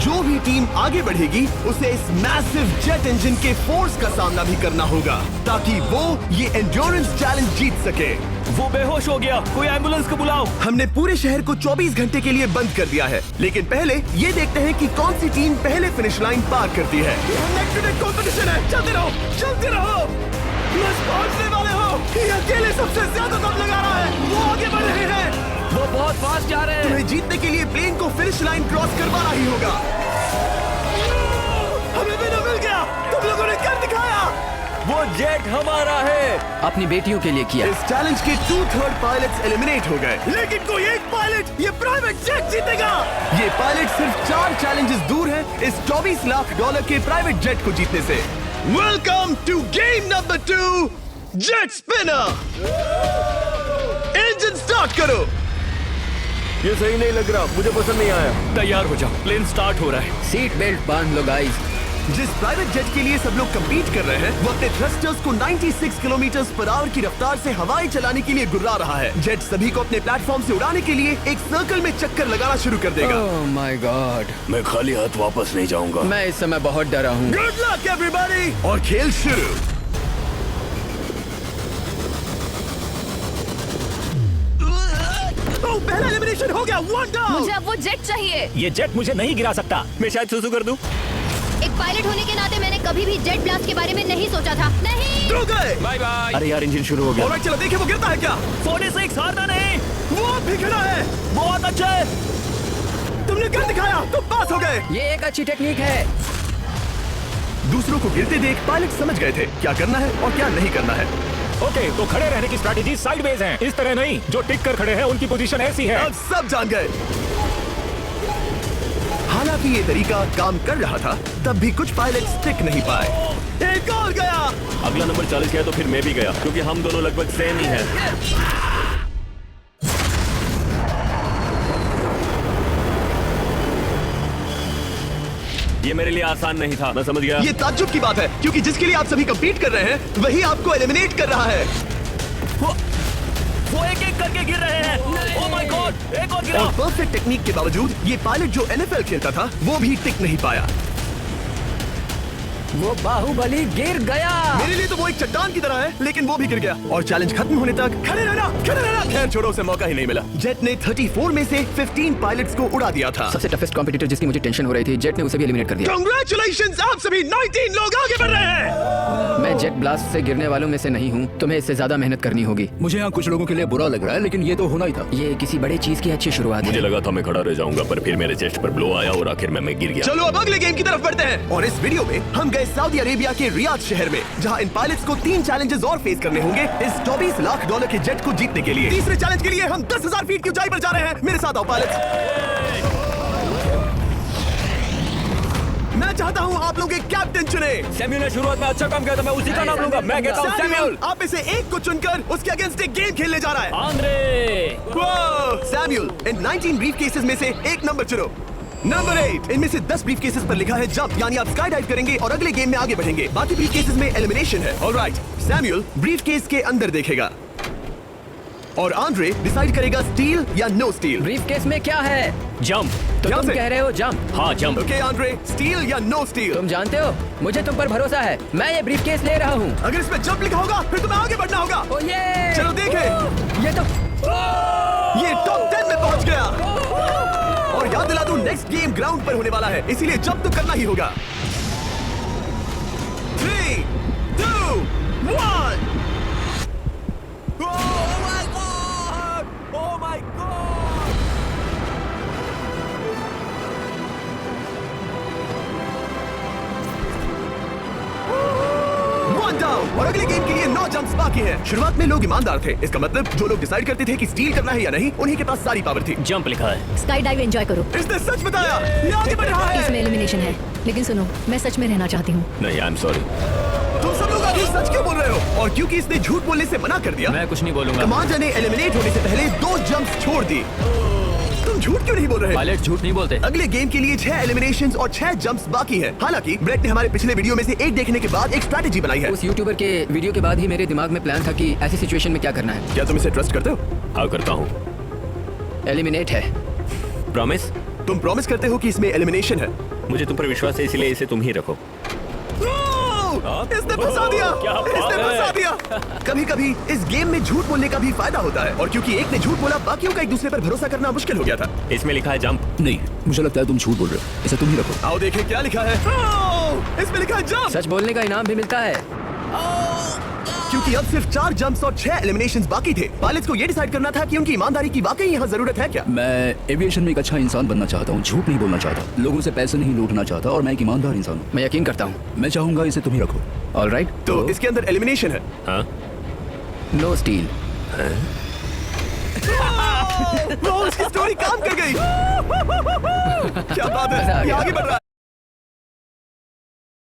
जो भी टीम आगे बढ़ेगी उसे इस मैसिव जेट इंजन के फोर्स का सामना भी करना होगा ताकि वो ये एंड्योरेंस चैलेंज जीत सके। वो बेहोश हो गया, कोई एम्बुलेंस को बुलाओ। हमने पूरे शहर को 24 घंटे के लिए बंद कर दिया है, लेकिन पहले ये देखते हैं कि कौन सी टीम पहले फिनिश लाइन पार करती है। नेक टू नेक कंपटीशन है, चलते रहो, चलते रहो। बस पहुंचने वाले हो। ये अकेले सबसे ज्यादा दम लगा रहा है, वो आगे बढ़ रहे हैं। वो बहुत फास्ट जा रहे हैं। तुम्हें जीतने के लिए प्लेन को फिनिश लाइन क्रॉस करवाना ही होगा। हमें भी मिल गया, तुम लोगों ने कर दिखाया। वो जेट हमारा है। अपनी बेटियों के लिए किया। इस चैलेंज के 2/3 पायलट्स एलिमिनेट हो गए, लेकिन कोई एक पायलट ये प्राइवेट जेट जीतेगा। ये पायलट सिर्फ 4 चैलेंजेस दूर है इस $24 लाख के प्राइवेट जेट को जीतने से। Welcome to game number 2, jet spinner. Engine start करो। ये सही नहीं लग रहा, मुझे पसंद नहीं आया। तैयार हो जाओ, प्लेन स्टार्ट हो रहा है। सीट बेल्ट बांध लो गाइस। जिस प्राइवेट जेट के लिए सब लोग कम्पीट कर रहे हैं वो अपने थ्रस्टर्स को 96 किलोमीटर पर आवर की रफ्तार से हवाएं चलाने के लिए गुर्रा रहा है। जेट सभी को अपने प्लेटफॉर्म से उड़ाने के लिए एक सर्कल में चक्कर लगाना शुरू कर देगा। ओह माय गॉड, मैं खाली हाथ वापस नहीं जाऊंगा। मैं इस समय बहुत डरा हूँ। गुड लक एवरीबॉडी, और खेल शुरू। पहला एलिमिनेशन हो गया, 1 डाउन। मुझे अब वो जेट चाहिए। ये जेट मुझे नहीं गिरा सकता, मैं शायद सुसु कर दूं। एक पायलट होने के नाते मैंने कभी भी जेट ब्लास्ट के बारे में नहीं सोचा था। नहीं। दो गए। Bye bye. अरे यार, इंजन शुरू हो गया। ऑलराइट, चलो देखिए वो गिरता है क्या। 46 हारना नहीं। वो भी खड़ा है। बहुत अच्छा है। तुमने कर दिखाया, तुम पास हो गए। ये एक अच्छी टेक्निक है। दूसरों को गिरते देख पायलट समझ गए थे क्या करना है और क्या नहीं करना है। ओके, तो खड़े रहने की स्ट्रैटेजी साइडवेज है, इस तरह नहीं। जो टिक कर खड़े हैं उनकी पोजीशन ऐसी है। अब सब जान गए। हालांकि ये तरीका काम कर रहा था, तब भी कुछ पायलट टिक नहीं पाए। एक और गया। अगला नंबर 40 गया तो फिर मैं भी गया, क्योंकि हम दोनों लगभग सेम ही हैं। ये मेरे लिए आसान नहीं था, मैं समझ गया। ये ताज्जुब की बात है, क्योंकि जिसके लिए आप सभी कम्पीट कर रहे हैं वही आपको एलिमिनेट कर रहा है। वो एक एक करके गिर रहे हैं। ओह माय गॉड, एक और गिरा। और परफेक्ट टेक्निक के बावजूद ये पायलट जो NFL खेलता था वो भी टिक नहीं पाया। वो बाहुबली गिर गया। मेरे लिए तो वो एक चट्टान की तरह है, लेकिन वो भी गिर गया। और चैलेंज खत्म होने तक खड़े रहना, खड़े रहना। खैर छोड़ो, उसे मौका ही नहीं मिला। जेट ने 34 में से 15 पायलट्स को उड़ा दिया था। सबसे टफेस्ट कॉम्पिटिटर जिसकी मुझे टेंशन हो रही थी, जेट ने उसे भी एलिमिनेट कर दिया। कांग्रेचुलेशंस, आप सभी 19 लोग आगे बढ़ रहे हैं। मैं जेट ब्लास्ट से गिरने वालों में से नहीं हूँ, तुम्हें इससे ज्यादा मेहनत करनी होगी। मुझे यहाँ कुछ लोगों के लिए बुरा लग रहा है, लेकिन ये तो होना ही था। ये किसी बड़े चीज की अच्छी शुरुआत मुझे है। लगा था मैं खड़ा रह जाऊंगा, पर फिर मेरे चेस्ट पर ब्लो आया और आखिर में मैं गिर गया। चलो अब अगले गेम की तरफ बढ़ते हैं। और इस वीडियो में हम गए सऊदी अरेबिया के रियाद शहर में, जहां इन पायलट्स को 3 चैलेंजेस और फेस करने होंगे इस $24 लाख के जेट को जीतने के लिए। तीसरे चैलेंज के लिए हम 10,000 फीट की ऊंचाई पर जा रहे हैं। मेरे साथ आओ पायलट्स। मैं चाहता हूं आप लोग एक कैप्टन चुने। सैम्यूल ने शुरुआत में अच्छा काम किया था, मैं उसी का नाम लूंगा। मैं कहता हूं सैम्यूल। आप में से एक को चुनकर उसके अगेंस्ट एक गेम खेलने जा रहा है। आंद्रे। सैम्यूल, इन 19 ब्रीफ केसेस में से एक नंबर चुनो। नंबर 8, इनमें से 10 ब्रीफ केसेस पर लिखा है जंप, यानी आप स्काई डाइव करेंगे और अगले गेम में आगे बढ़ेंगे। बाकी ब्रीफ केसेस में एलिमिनेशन है। ऑलराइट, सैम्यूल ब्रीफ केस के अंदर देखेगा और आंद्रे डिसाइड करेगा स्टील या नो स्टील। ब्रीफ केस में क्या है? जंप। तो यहाँ तुम से? कह रहे हो जंप? हाँ, जंप। ओके आंद्रे, स्टील या नो स्टील? तुम जानते हो, मुझे तुम पर भरोसा है। मैं ये ब्रीफ केस ले रहा हूँ। अगर इसमें जंप लिखा होगा फिर तुम्हें आगे बढ़ना होगा। ओ ये! चलो देखें। ये तो ये टॉप 10 में पहुंच गया। और याद दिला दूं, नेक्स्ट गेम ग्राउंड पर होने वाला है, इसीलिए जंप तो करना ही होगा। 3, 2, 1। Oh my God. डाउन। और अगले गेम के लिए 9 जंप्स बाकी हैं। शुरुआत में लोग ईमानदार थे, इसका मतलब जो लोग डिसाइड करते थे कि स्टील करना है या नहीं, उन्हीं के पास सारी पावर थी। जंप लिखा है। स्काई डाइव एंजॉय करो। इसने सच बताया, ये आगे बढ़ रहा है। इसमें एलिमिनेशन है, लेकिन सुनो, मैं सच में रहना चाहती हूँ। नहीं, आई एम सॉरी। तुम सब लोग अभी सच क्यों बोल रहे हो? और क्योंकि इसने झूठ बोलने से मना कर दिया, मैं कुछ नहीं बोलूंगा। कमांडर ने एलिमिनेट होने से पहले 2 जंप्स छोड़ दी। तुम झूठ क्यों नहीं बोल रहे? पायलट झूठ नहीं बोलते। अगले गेम के लिए 6 एलिमिनेशंस और 6 जंप्स बाकी हैं। हालांकि ब्रेट ने हमारे पिछले वीडियो में से एक देखने के बाद एक स्ट्रैटेजी बनाई है। उस यूट्यूबर के वीडियो के बाद ही मेरे दिमाग में प्लान था कि ऐसी सिचुएशन में क्या करना है। क्या तुम इसे ट्रस्ट करते हो? हाँ, करता हूँ। एलिमिनेट है। प्रॉमिस? तुम प्रॉमिस करते हो कि इसमें एलिमिनेशन है? मुझे तुम पर विश्वास है, इसलिए इसे तुम ही रखो। इसने फंसा दिया, क्या बात इसने है? फंसा दिया। कभी कभी इस गेम में झूठ बोलने का भी फायदा होता है, और क्योंकि एक ने झूठ बोला, बाकियों का एक दूसरे पर भरोसा करना मुश्किल हो गया था। इसमें लिखा है जंप। नहीं, मुझे लगता है तुम झूठ बोल रहे हो। इसे तुम ही रखो। आओ देखें क्या लिखा है। इसमें लिखा है जंप, सच बोलने का इनाम भी मिलता है। क्योंकि अब सिर्फ 4 जंप्स और 6 एलिमिनेशंस बाकी थे। पायलट्स को ये डिसाइड करना था कि उनकी ईमानदारी की वाकई यहाँ जरूरत है क्या। मैं एविएशन में एक अच्छा इंसान बनना चाहता हूँ, झूठ नहीं बोलना चाहता, लोगों से पैसे नहीं लूटना चाहता, और मैं एक ईमानदार इंसान हूँ। मैं यकीन करता हूँ। मैं चाहूंगा इसे तुम ही रखो। ऑल राइट, तो इसके अंदर एलिमिनेशन है। हाँ, नो स्टील। वो उसकी स्टोरी काम कर गई। क्या बात है, ये आगे बढ़ रहा है।